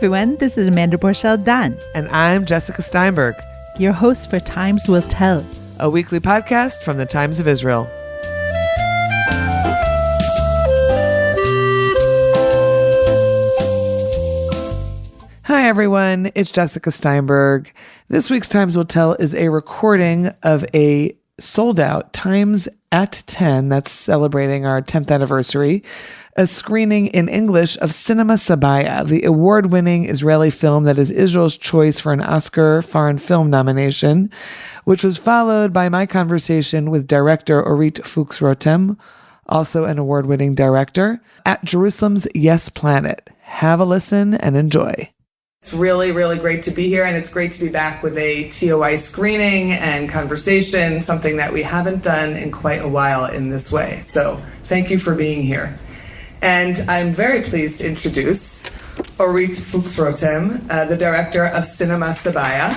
everyone, this is Amanda Borchel-Dan. And I'm Jessica Steinberg, your host for Times Will Tell, a weekly podcast from the Times of Israel. Hi everyone, it's Jessica Steinberg. This week's Times Will Tell is a recording of a sold-out Times at 10, that's celebrating our 10th anniversary, a screening in English of Cinema Sabaya, the award-winning Israeli film that is Israel's choice for an Oscar foreign film nomination, which was followed by my conversation with director Orit Fouks Rotem, also an award-winning director, at Jerusalem's Yes Planet. Have a listen and enjoy. It's really, really great to be here, and it's great to be back with a TOI screening and conversation, something that we haven't done in quite a while in this way. So thank you for being here. And I'm very pleased to introduce Orit Fouks Rotem, the director of Cinema Sabaya.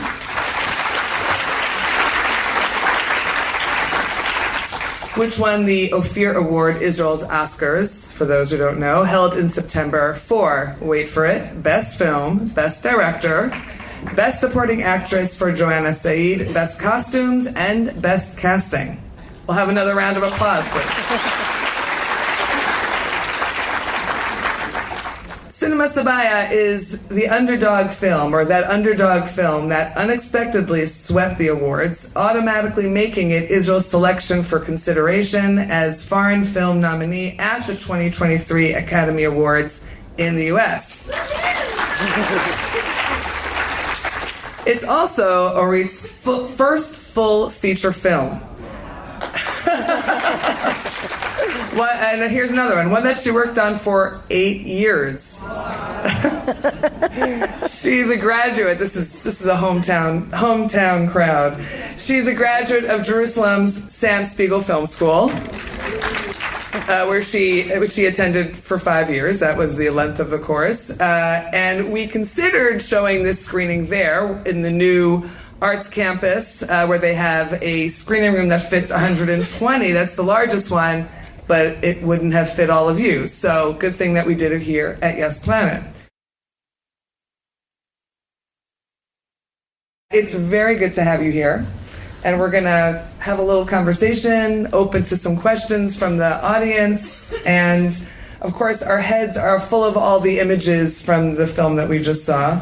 Which won the Ophir Award, Israel's Oscars, for those who don't know, held in September for, wait for it, Best Film, Best Director, Best Supporting Actress for Joanna Said, Best Costumes, and Best Casting. We'll have another round of applause, please. Cinema Sabaya is the underdog film, or that underdog film that unexpectedly swept the awards, automatically making it Israel's selection for consideration as foreign film nominee at the 2023 Academy Awards in the U.S. It's also Orit's first full feature film. And here's another one that she worked on for 8 years. She's a graduate. This is a hometown crowd. She's a graduate of Jerusalem's Sam Spiegel Film School, which she attended for 5 years. That was the length of the course. And we considered showing this screening there in the new Arts Campus, where they have a screening room that fits 120. That's the largest one, but it wouldn't have fit all of you. So good thing that we did it here at Yes Planet. It's very good to have you here, and we're going to have a little conversation, open to some questions from the audience, and of course our heads are full of all the images from the film that we just saw.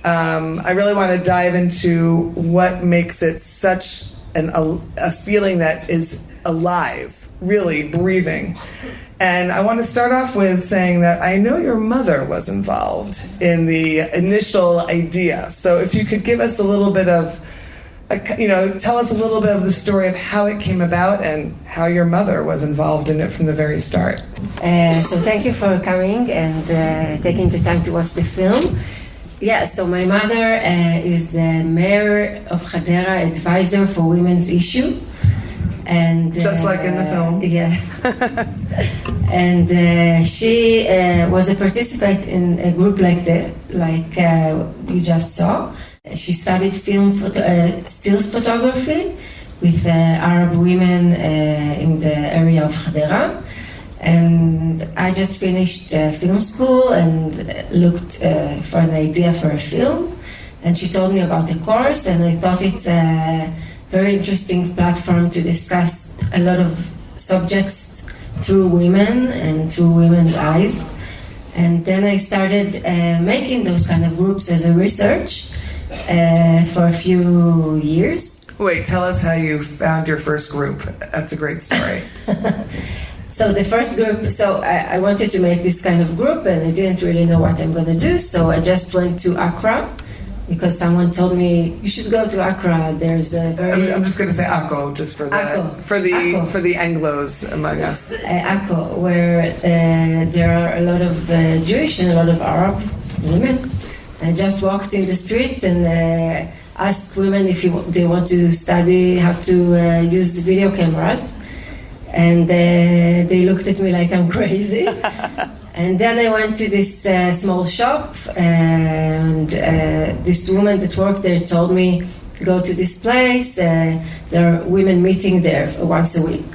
I really want to dive into what makes it such a feeling that is alive, really breathing. And I want to start off with saying that I know your mother was involved in the initial idea. So if you could give us a little bit of, tell us a little bit of the story of how it came about and how your mother was involved in it from the very start. So thank you for coming and taking the time to watch the film. Yeah, so my mother is the mayor of Hadera, advisor for women's issue. And just like in the film. Yeah. And she was a participant in a group like you just saw. She studied stills photography with Arab women in the area of Hadera. And I just finished film school and looked for an idea for a film. And she told me about the course, and I thought it's a very interesting platform to discuss a lot of subjects through women and through women's eyes. And then I started making those kind of groups as a research for a few years. Wait, tell us how you found your first group. That's a great story. So the first group, I wanted to make this kind of group, and I didn't really know what I'm going to do, so I just went to Accra, because someone told me, you should go to Accra. There's a very... I'm just going to say Akko, just for the Anglos among us. Akko, where there are a lot of Jewish and a lot of Arab women. I just walked in the street and asked women if they want to study how to use the video cameras. And they looked at me like I'm crazy. And then I went to this small shop, and this woman that worked there told me, go to this place, there are women meeting there once a week.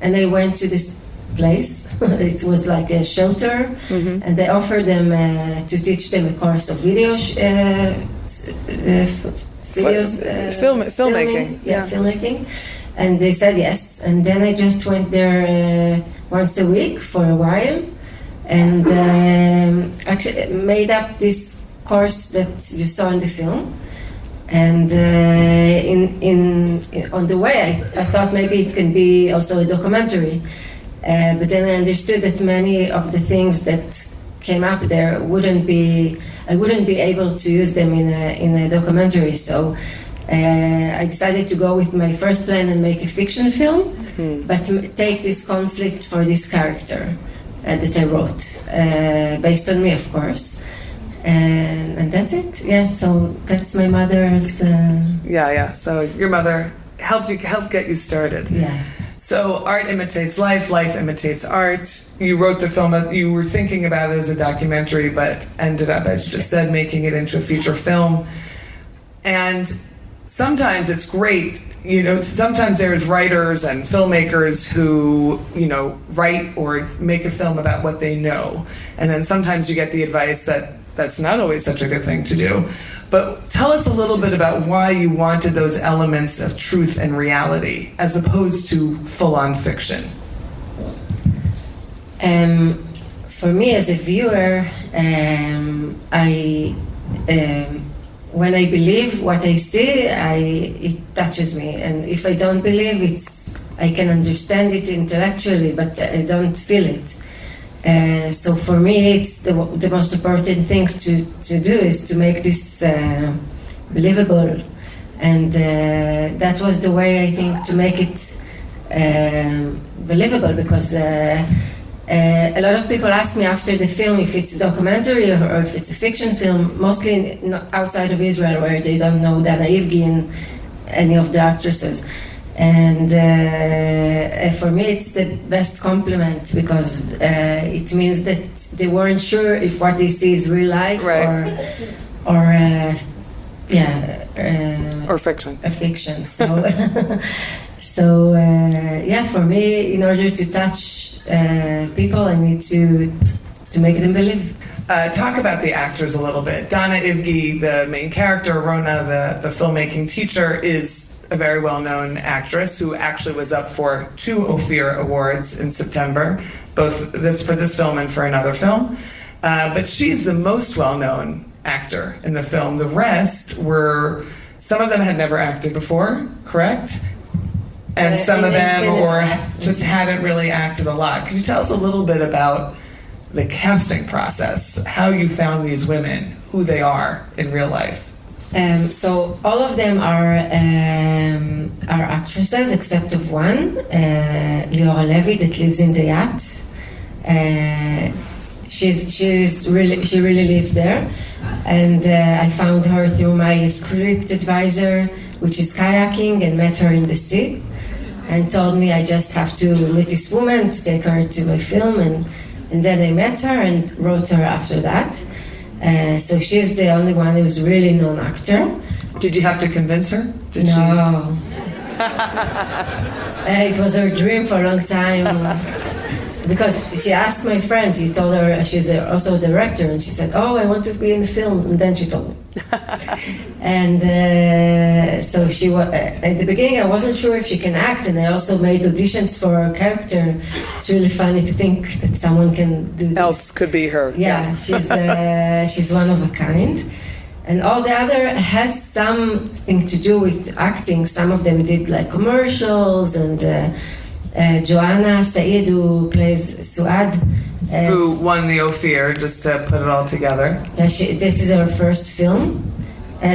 And I went to this place. It was like a shelter, and they offered them to teach them a course of filmmaking. Filmmaking. And they said yes. And then I just went there once a week for a while, and actually made up this course that you saw in the film. And on the way, I thought maybe it can be also a documentary. But then I understood that many of the things that came up there I wouldn't be able to use them in a documentary. So I decided to go with my first plan and make a fiction film, but take this conflict for this character that I wrote, based on me, of course. And that's it. Yeah, so that's my mother's... So your mother helped get you started. Yeah. So art imitates life imitates art. You wrote the film, you were thinking about it as a documentary, but ended up, as you just said, making it into a feature film. And sometimes it's great, sometimes there's writers and filmmakers who, write or make a film about what they know. And then sometimes you get the advice that that's not always such a good thing to do. But tell us a little bit about why you wanted those elements of truth and reality as opposed to full-on fiction. For me as a viewer, when I believe what I see, it touches me. And if I don't believe, I can understand it intellectually, but I don't feel it. So for me, it's the most important thing to do is to make this believable, and that was the way I think to make it believable. Because a lot of people ask me after the film if it's a documentary or if it's a fiction film, mostly outside of Israel, where they don't know Dana Ivgy and any of the actresses. And for me, it's the best compliment, because it means that they weren't sure if what they see is real life or fiction. A fiction. So, for me, in order to touch people, I need to make them believe. Talk about the actors a little bit. Dana Ivgy, the main character, Rona, the filmmaking teacher, is a very well-known actress who actually was up for 2 Ophir Awards in September, both for this film and for another film. But she's the most well-known actor in the film. The rest some of them had never acted before, correct? And some of them just hadn't really acted a lot. Could you tell us a little bit about the casting process, how you found these women, who they are in real life? So all of them are actresses except of one, Liora Levy, that lives in the yacht. She really lives there, and I found her through my script advisor, which is kayaking, and met her in the sea, and told me I just have to meet this woman to take her to my film, and then I met her and wrote her after that. So she's the only one who's really known actor. Did you have to convince her? No. It was her dream for a long time. Because she asked my friend, she told her she's also a director, and she said, "Oh, I want to be in the film," and then she told me. And so she was, at the beginning I wasn't sure if she can act, and I also made auditions for her character. It's really funny to think that someone can do this. Else could be her. Yeah, she's one of a kind. And all the other has something to do with acting. Some of them did like commercials, and Joanna Said, who plays Suad, who won the Ophir, just to put it all together. This is her first film.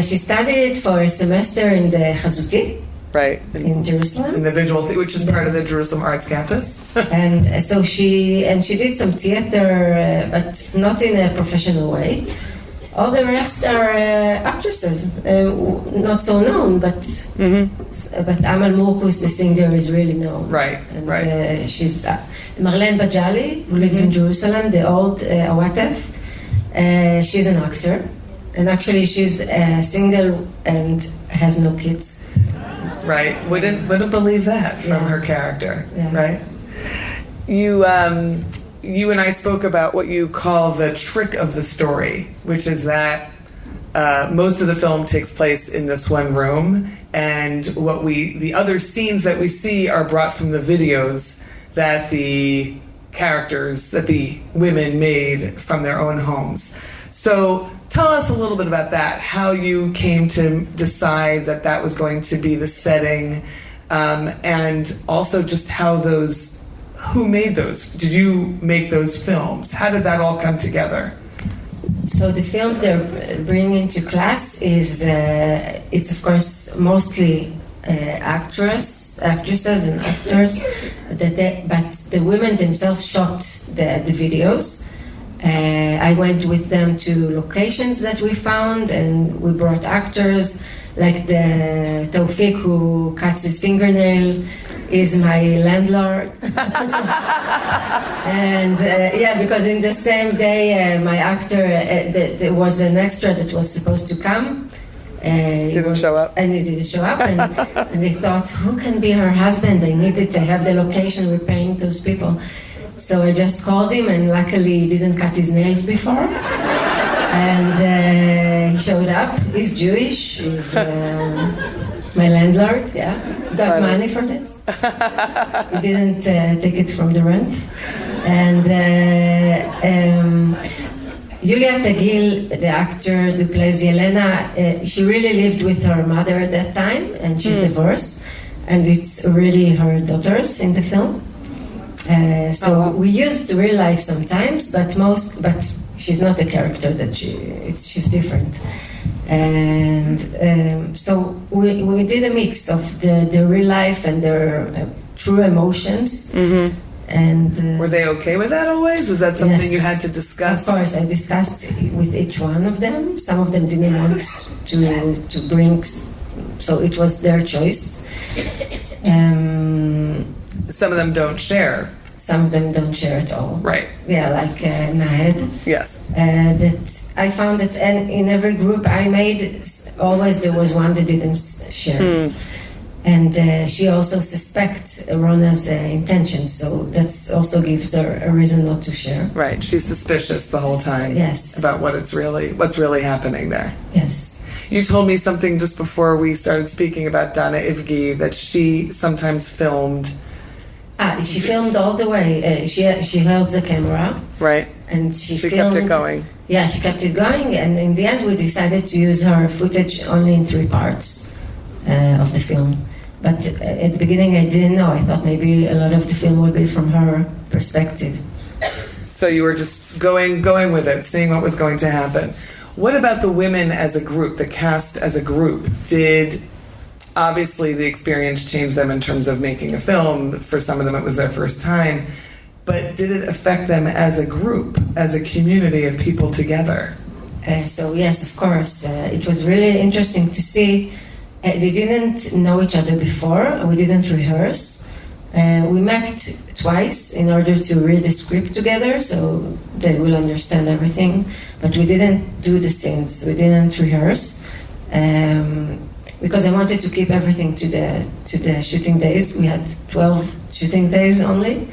She studied for a semester in the Chazuti, right, in Jerusalem, in the visual, which is part of the Jerusalem Arts Campus. And so she did some theater, but not in a professional way. All the rest are actresses, not so known, but Amal Murkus, the singer, is really known. Right, and, right. She's Marlene Bajali, who lives in Jerusalem, the old Awatef. She's an actor, and actually she's single and has no kids. Right, wouldn't believe that from her character, right? You and I spoke about what you call the trick of the story, which is that most of the film takes place in this one room, and the other scenes that we see are brought from the videos that the women made from their own homes. So tell us a little bit about that, how you came to decide that was going to be the setting, and also just who made those? Did you make those films? How did that all come together? So the films they're bringing to class it's of course mostly actresses and actors, but the women themselves shot the videos. I went with them to locations that we found, and we brought actors, like the Taufik who cuts his fingernail is my landlord. And because in the same day my actor, there was an extra that was supposed to come. Didn't show up. And he didn't show up, and they thought, who can be her husband? They needed to have the location, we're paying those people. So I just called him, and luckily he didn't cut his nails before. And he showed up. He's Jewish. He's my landlord, got money for this. He didn't take it from the rent. And Yulia Tagil, the actor who plays Yelena, she really lived with her mother at that time, and she's divorced. And it's really her daughters in the film. We used real life sometimes, but she's not a character that she's different. And so we did a mix of the real life and their true emotions. Mm-hmm. And were they okay with that always? Was that something you had to discuss? Of course, I discussed with each one of them. Some of them didn't want to bring, so it was their choice. Some of them don't share. Some of them don't share at all. Right. Yeah, like Nahed. Yes. That I found that in every group I made, always there was one that didn't share. And she also suspects Rona's intentions, so that also gives her a reason not to share. Right. She's suspicious the whole time. Yes. About what's really happening there. Yes. You told me something just before we started speaking about Dana Ivgy, that she sometimes filmed. She filmed all the way. She held the camera. Right. And she kept it going. Yeah, she kept it going, and in the end we decided to use her footage only in 3 parts of the film. But at the beginning I didn't know. I thought maybe a lot of the film would be from her perspective. So you were just going with it, seeing what was going to happen. What about the women as a group, the cast as a group? Did obviously the experience change them in terms of making a film? For some of them it was their first time. But did it affect them as a group, as a community of people together? So yes, of course. It was really interesting to see. They didn't know each other before. We didn't rehearse. We met twice in order to read the script together, so they will understand everything. But we didn't do the scenes. We didn't rehearse because I wanted to keep everything to the shooting days. We had 12 shooting days only.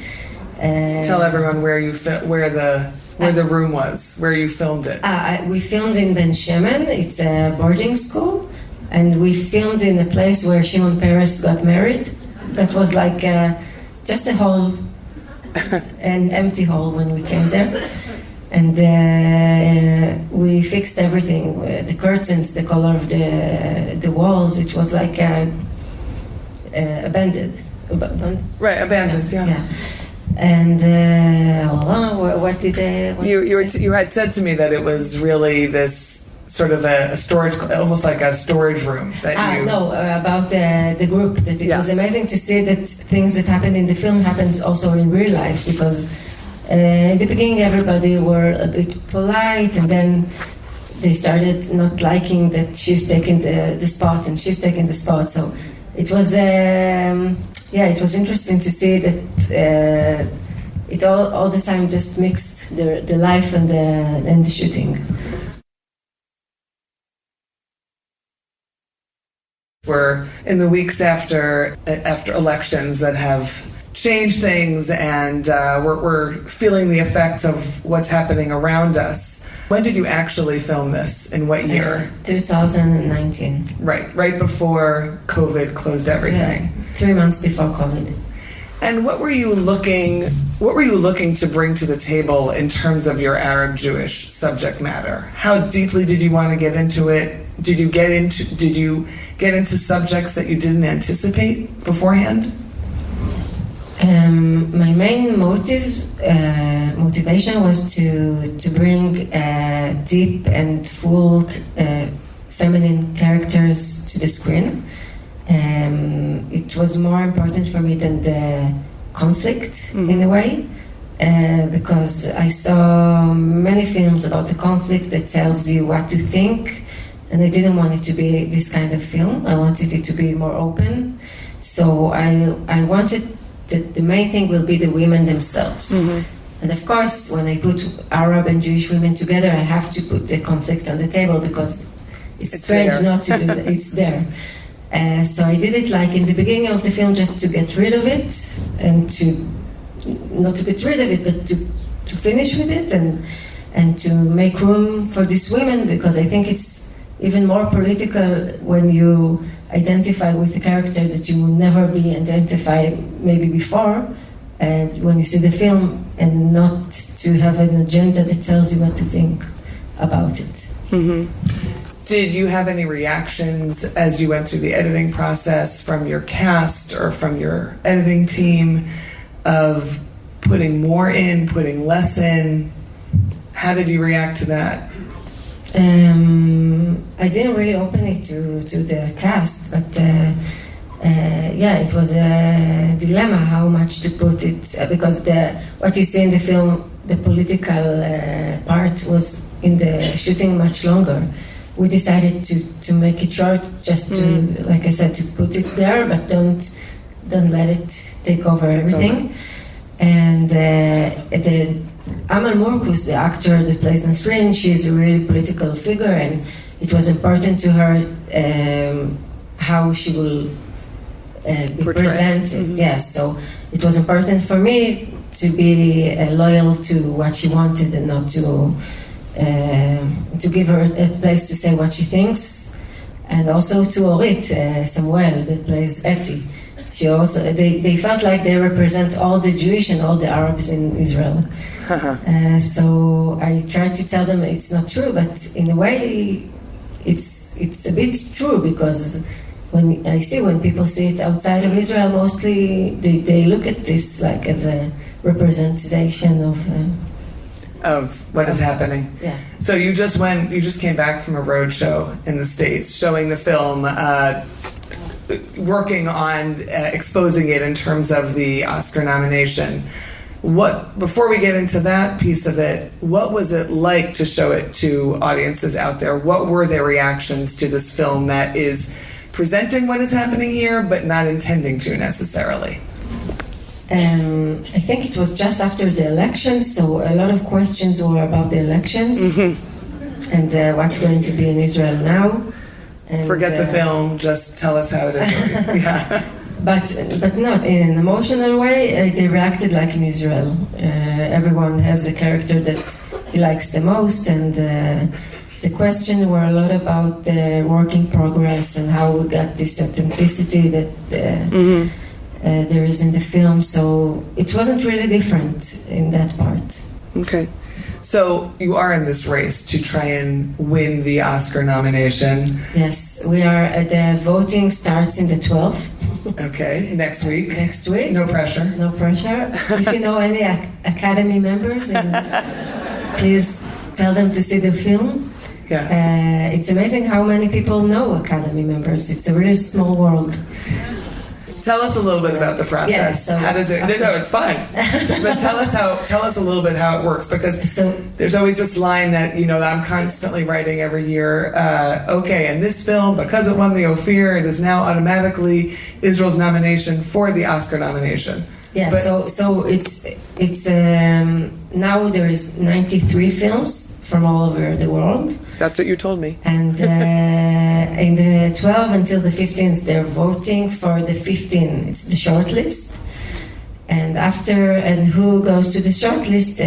Tell everyone where the room was, where you filmed it. We filmed in Ben Shemen. It's a boarding school. And we filmed in a place where Shimon Peres got married. That was like just a hall, an empty hall when we came there. And we fixed everything, the curtains, the color of the walls. It was like abandoned. Right, abandoned, yeah. And what did you had said to me that it was really this sort of a storage, almost like a storage room that about the group, that it was amazing to see that things that happened in the film happens also in real life, because in the beginning everybody were a bit polite, and then they started not liking that she's taking the spot and she's taking the spot. So it was it was interesting to see that it all the time just mixed the life and the shooting. We're in the weeks after elections that have change things, and we're feeling the effects of what's happening around us. When did you actually film this? In what year? 2019. Right before COVID closed everything. Yeah, 3 months before COVID. And what were you looking to bring to the table in terms of your Arab Jewish subject matter? How deeply did you want to get into it? Did you get into subjects that you didn't anticipate beforehand? My main motivation was to bring deep and full feminine characters to the screen. It was more important for me than the conflict, in a way, because I saw many films about the conflict that tells you what to think, and I didn't want it to be this kind of film. I wanted it to be more open. So I wanted that the main thing will be the women themselves. And of course, when I put Arab and Jewish women together, I have to put the conflict on the table because it's strange there. not to do that. It's there. So I did it like in the beginning of the film just to get rid of it, and not to get rid of it, but to finish with it and to make room for these women, because I think it's even more political when you identify with a character that you will never be identified maybe before, when you see the film, and not to have an agenda that tells you what to think about it. Did you have any reactions as you went through the editing process from your cast or from your editing team of putting more in, putting less in? How did you react to that? I didn't really open it to the cast, but it was a dilemma how much to put it, because what you see in the film, the political part was in the shooting much longer. We decided to make it short, just to, like I said, to put it there, but don't let it take over everything. And the Amal Murk, who's the actor that plays Nasrin, she's a really political figure, and it was important to her how she will be presented. Yes, so it was important for me to be loyal to what she wanted and not to give her a place to say what she thinks, and also to Orit Samuel that plays Eti. She also they felt like they represent all the Jewish and all the Arabs in Israel. So I tried to tell them it's not true, but in a way it's a bit true, because when people see it outside of Israel, mostly they look at this like as a representation of what is happening. Yeah. So you just came back from a road show in the States, showing the film, working on exposing it in terms of the Oscar nomination. Before we get into that piece of it, what was it like to show it to audiences out there? What were their reactions to this film that is presenting what is happening here, but not intending to necessarily? I think it was just after the elections, so a lot of questions were about the elections and what's going to be in Israel now. And, forget the film, just tell us how it is. Yeah. But not in an emotional way. They reacted like in Israel. Everyone has a character that he likes the most, and the questions were a lot about the work in progress and how we got this authenticity that there is in the film. So it wasn't really different in that part. Okay. So you are in this race to try and win the Oscar nomination. Yes, we are. The voting starts in the 12th. Okay, next week. Next week. No pressure. No pressure. If you know any Academy members, please tell them to see the film. Yeah. It's amazing how many people know Academy members. It's a really small world. Tell us a little bit about the process. Yeah, so how does it? No, it's fine. But tell us a little bit how it works, because there's always this line that that I'm constantly writing every year. Okay, and this film, because it won the Ophir, it is now automatically Israel's nomination for the Oscar nomination. Yeah. So it's now there is 93 films from all over the world. That's what you told me. And in the 12th until the 15th, they're voting for the 15. It's the short list. and who goes to the shortlist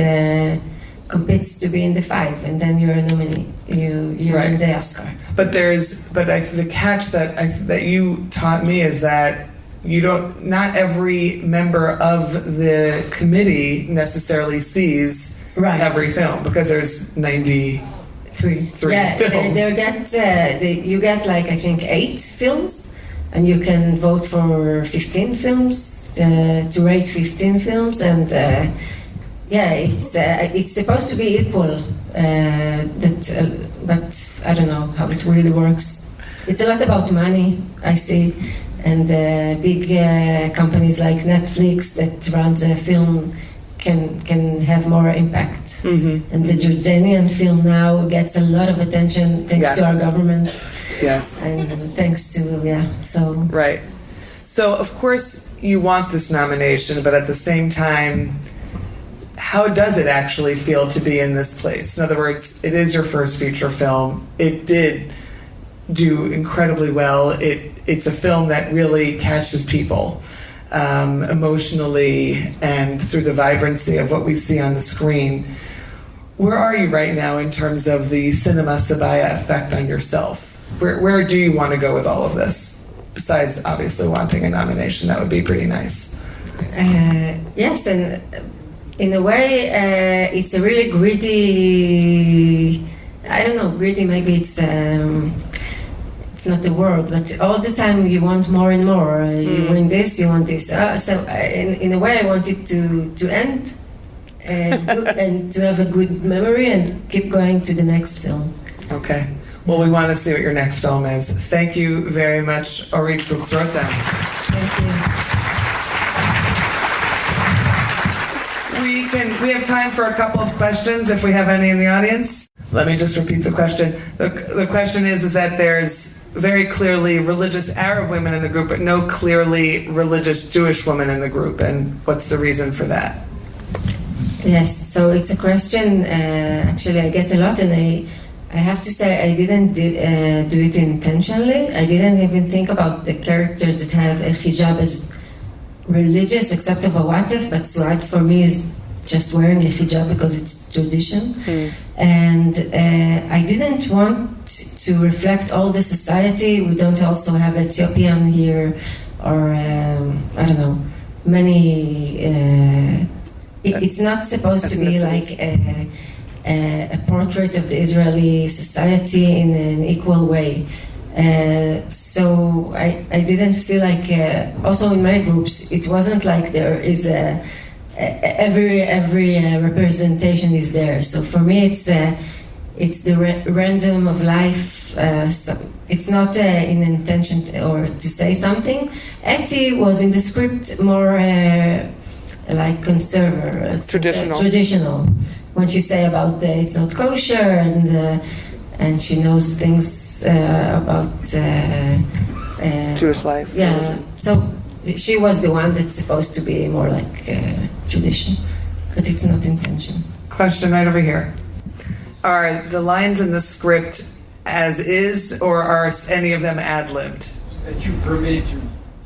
competes to be in the 5, and then you're a nominee. You're in the Oscar. But the catch that you taught me is that not every member of the committee necessarily sees every film, because there's 93 films. You get like, I think, 8 films, and you can vote for 15 films, to rate 15 films, and it's supposed to be equal, but I don't know how it really works. It's a lot about money, I see, and big companies like Netflix that runs a film can have more impact. Mm-hmm. And the Jordanian film now gets a lot of attention thanks to our government. Yes. And thanks to, Right. So, of course, you want this nomination, but at the same time, how does it actually feel to be in this place? In other words, it is your first feature film. It did do incredibly well. It's a film that really catches people emotionally and through the vibrancy of what we see on the screen. Where are you right now in terms of the Cinema Sabaya effect on yourself? Where do you want to go with all of this? Besides, obviously, wanting a nomination, that would be pretty nice. Yes, and in a way, it's a really greedy. I don't know, greedy. Maybe it's not the word, but all the time you want more and more. You win this, you want this. In a way, I want it to end and to have a good memory and keep going to the next film. Okay. Well, we want to see what your next film is. Thank you very much, Orit Fouks Rotem. Thank you. We have time for a couple of questions if we have any in the audience. Let me just repeat the question. The question is that there's very clearly religious Arab women in the group, but no clearly religious Jewish women in the group. And what's the reason for that? Yes, so it's a question actually I get a lot, and I have to say I didn't do it intentionally. I didn't even think about the characters that have a hijab as religious, except of Awatif, but Suad for me is just wearing a hijab because it's tradition. And I didn't want to reflect all the society. We don't also have Ethiopian here, or I don't know, many. It's not supposed to be like a portrait of the Israeli society in an equal way. So I didn't feel like, also in my groups, it wasn't like there is every representation is there. So for me, it's the random of life. It's not in intention or to say something. Eti was in the script more like traditional. When she say about it's not kosher, and she knows things about Jewish life. Yeah, religion. So she was the one that's supposed to be more like tradition, but it's not intention. Question right over here. Are the lines in the script as is, or are any of them ad-libbed?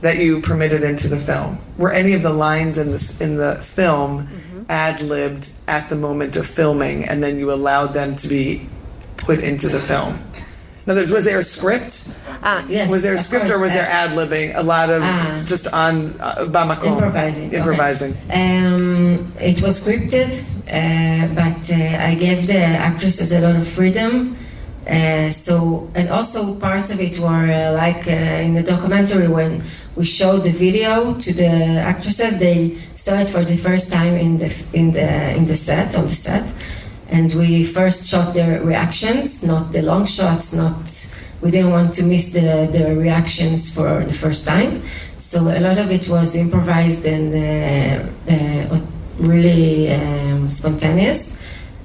That you permitted into the film. Were any of the lines in the film ad-libbed at the moment of filming, and then you allowed them to be put into the film? In other words, was there a script? Yes. Was there a script, or was there ad-libbing? A lot of just on bamakom? Improvising. Okay. It was scripted, but I gave the actresses a lot of freedom. And also parts of it were like in the documentary, when we showed the video to the actresses, they saw it for the first time on the set, and we first shot their reactions, not the long shots. We didn't want to miss the reactions for the first time, so a lot of it was improvised and really spontaneous.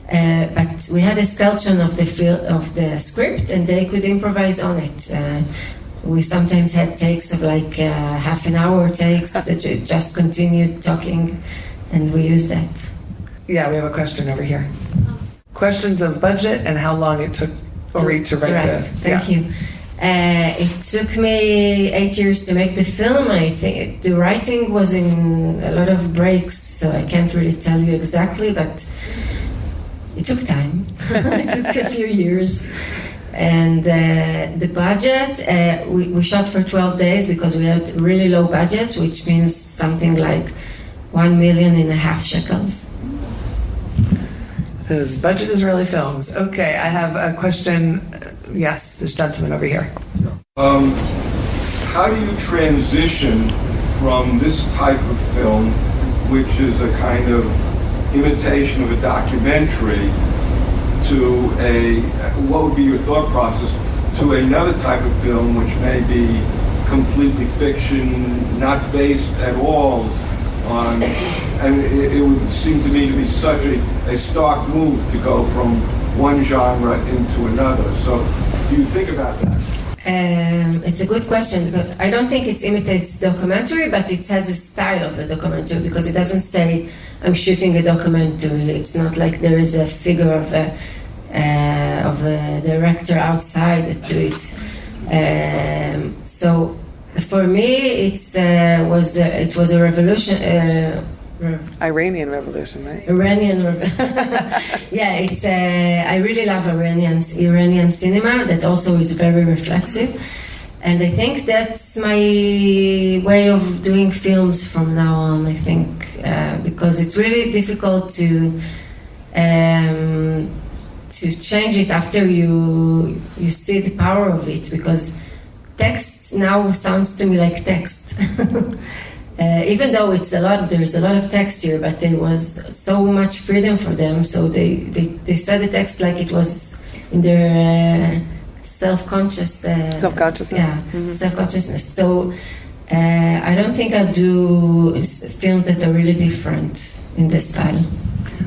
But we had a skeleton of the script, and they could improvise on it. We sometimes had takes of like half an hour takes that just continued talking, and we used that. Yeah, we have a question over here. Questions of budget and how long it took Orit to write the... Thank you. It took me 8 years to make the film. I think the writing was in a lot of breaks, so I can't really tell you exactly, but it took time. It took a few years. And the budget, we shot for 12 days because we had really low budget, which means something like 1.5 million shekels. Because budget Israeli films. Okay, I have a question. Yes, this gentleman over here. How do you transition from this type of film, which is a kind of imitation of a documentary, to what would be your thought process, to another type of film which may be completely fiction, not based at all on, and it would seem to me to be such a stark move to go from one genre into another. So do you think about that? It's a good question, because I don't think it imitates documentary, but it has a style of a documentary, because it doesn't say I'm shooting a documentary. It's not like there is a figure of a director outside that do it. So for me, it was a revolution. Iranian Revolution, right? Yeah, it's I really love Iranian cinema that also is very reflexive, and I think that's my way of doing films from now on. I think because it's really difficult to change it after you see the power of it, because text now sounds to me like text. Even though there's a lot of text here, but there was so much freedom for them, so they said the text like it was in their self-consciousness. Yeah, self-consciousness. So I don't think I'll do films that are really different in this style.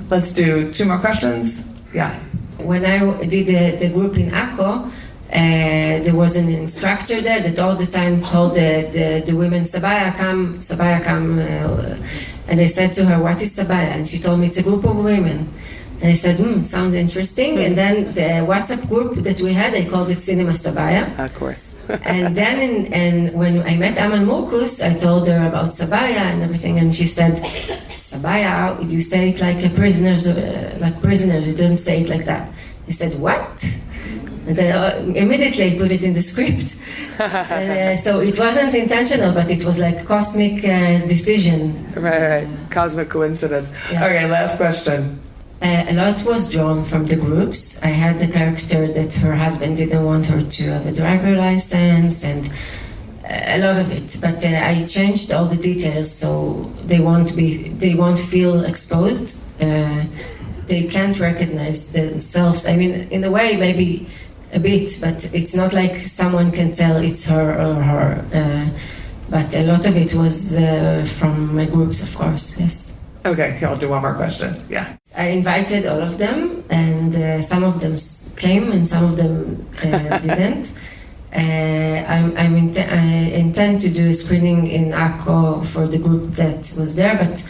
Let's do 2 more questions. Yeah. When I did the group in Akko, there was an instructor there that all the time told the women, Sabaya, come, and I said to her, what is Sabaya? And she told me, it's a group of women. And I said, sounds interesting. And then the WhatsApp group that we had, I called it Cinema Sabaya. Of course. And then when I met Amal Murkus, I told her about Sabaya and everything, and she said, Sabaya, you say it like prisoners, you didn't say it like that. I said, what? And then immediately I put it in the script. So it wasn't intentional, but it was like cosmic decision. Right. Cosmic coincidence. Yeah. Okay, last question. A lot was drawn from the groups. I had the character that her husband didn't want her to have a driver license, and a lot of it. But I changed all the details so they won't feel exposed. They can't recognize themselves. I mean, in a way, maybe a bit, but it's not like someone can tell it's her or her. But a lot of it was from my groups, of course, yes. Okay, I'll do 1 more question. Yeah. I invited all of them, and some of them came and some of them didn't. I intend to do a screening in Akko for the group that was there, but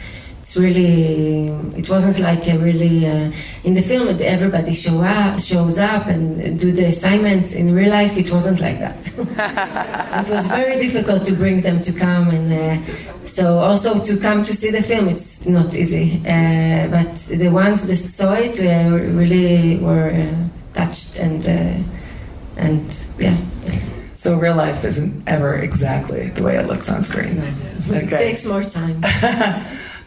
it wasn't like a really, in the film everybody shows up and do the assignments. In real life it wasn't like that. It was very difficult to bring them to come, and so also to come to see the film, it's not easy. But the ones that saw it really were touched, and yeah. So real life isn't ever exactly the way it looks on screen. Okay. It takes more time.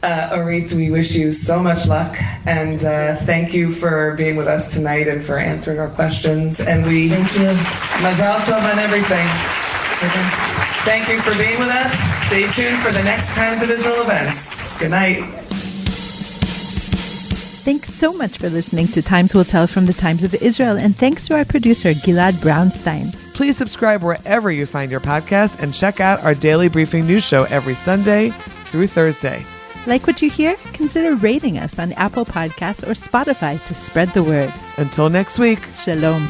Orit, we wish you so much luck, and thank you for being with us tonight and for answering our questions. And thank you. Mazal tov on everything. Thank you for being with us. Stay tuned for the next Times of Israel events. Good night. Thanks so much for listening to Times Will Tell from the Times of Israel, and thanks to our producer, Gilad Brownstein. Please subscribe wherever you find your podcast, and check out our daily briefing news show every Sunday through Thursday. Like what you hear? Consider rating us on Apple Podcasts or Spotify to spread the word. Until next week. Shalom.